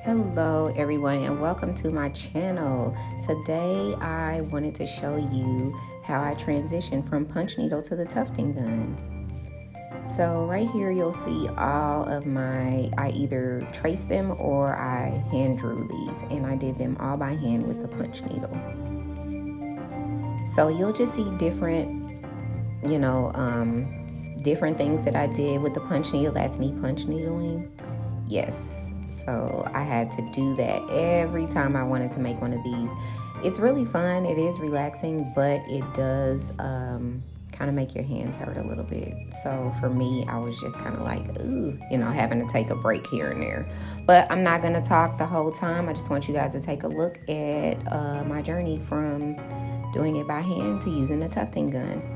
Hello everyone and welcome to my channel. Today I wanted to show you how I transitioned from punch needle to the tufting gun. So right here you'll see all of I either traced them or I hand drew these, and I did them all by hand with the punch needle. So you'll just see different, different things that I did with the punch needle. That's me punch needling. Yes. So I had to do that every time I wanted to make one of these. It's really fun. It is relaxing, but it does kind of make your hands hurt a little bit. So for me, I was just kind of like, ooh, having to take a break here and there. But I'm not going to talk the whole time. I just want you guys to take a look at my journey from doing it by hand to using the tufting gun.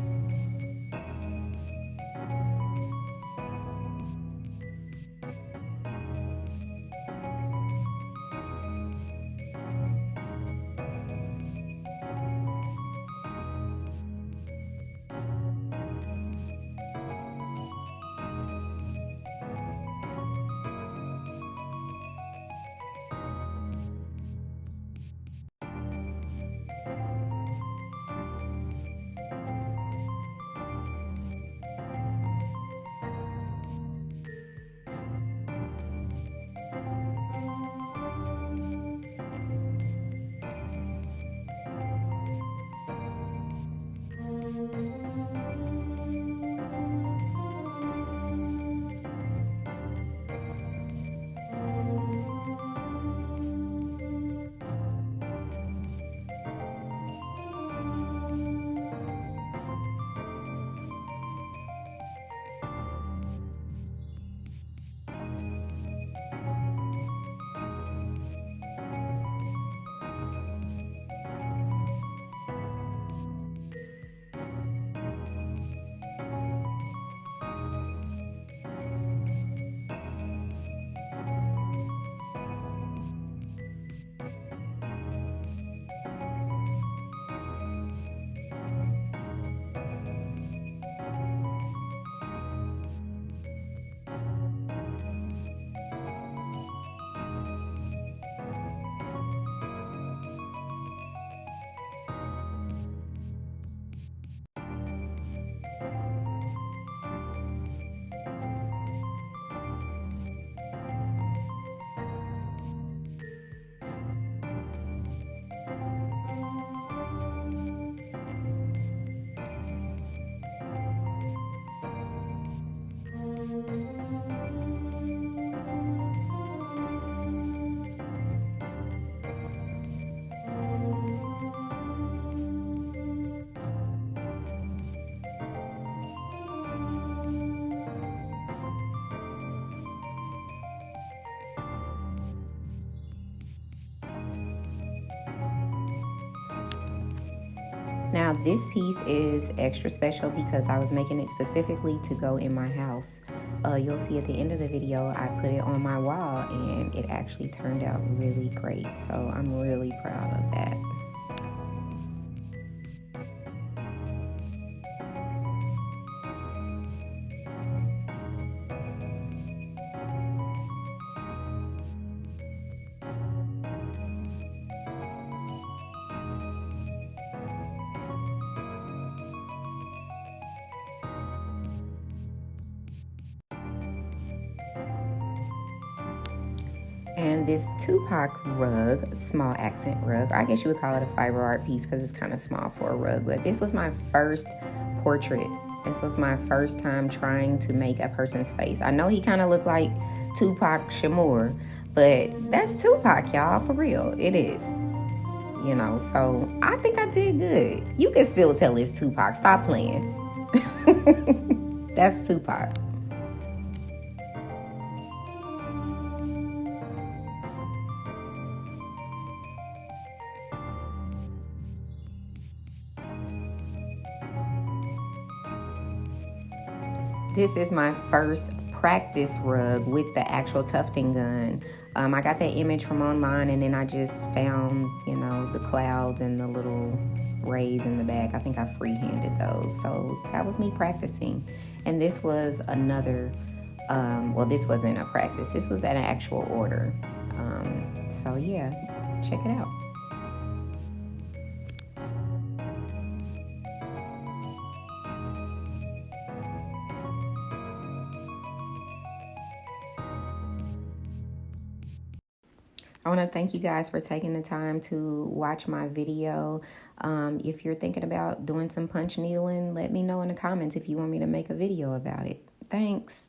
Now this piece is extra special because I was making it specifically to go in my house. You'll see at the end of the video I put it on my wall and it actually turned out really great. So I'm really proud of that. And this Tupac rug, small accent rug, I guess you would call it a fiber art piece because it's kind of small for a rug, but this was my first portrait. This was my first time trying to make a person's face. I know he kind of looked like Tupac Shakur, but that's Tupac, y'all, for real. It is. So I think I did good. You can still tell it's Tupac. Stop playing. That's Tupac. This is my first practice rug with the actual tufting gun. I got that image from online, and then I just found, the clouds and the little rays in the back. I think I freehanded those. So that was me practicing. And this was another, well, this wasn't a practice. This was an actual order. So yeah, check it out. I want to thank you guys for taking the time to watch my video. If you're thinking about doing some punch needling, let me know in the comments if you want me to make a video about it. Thanks.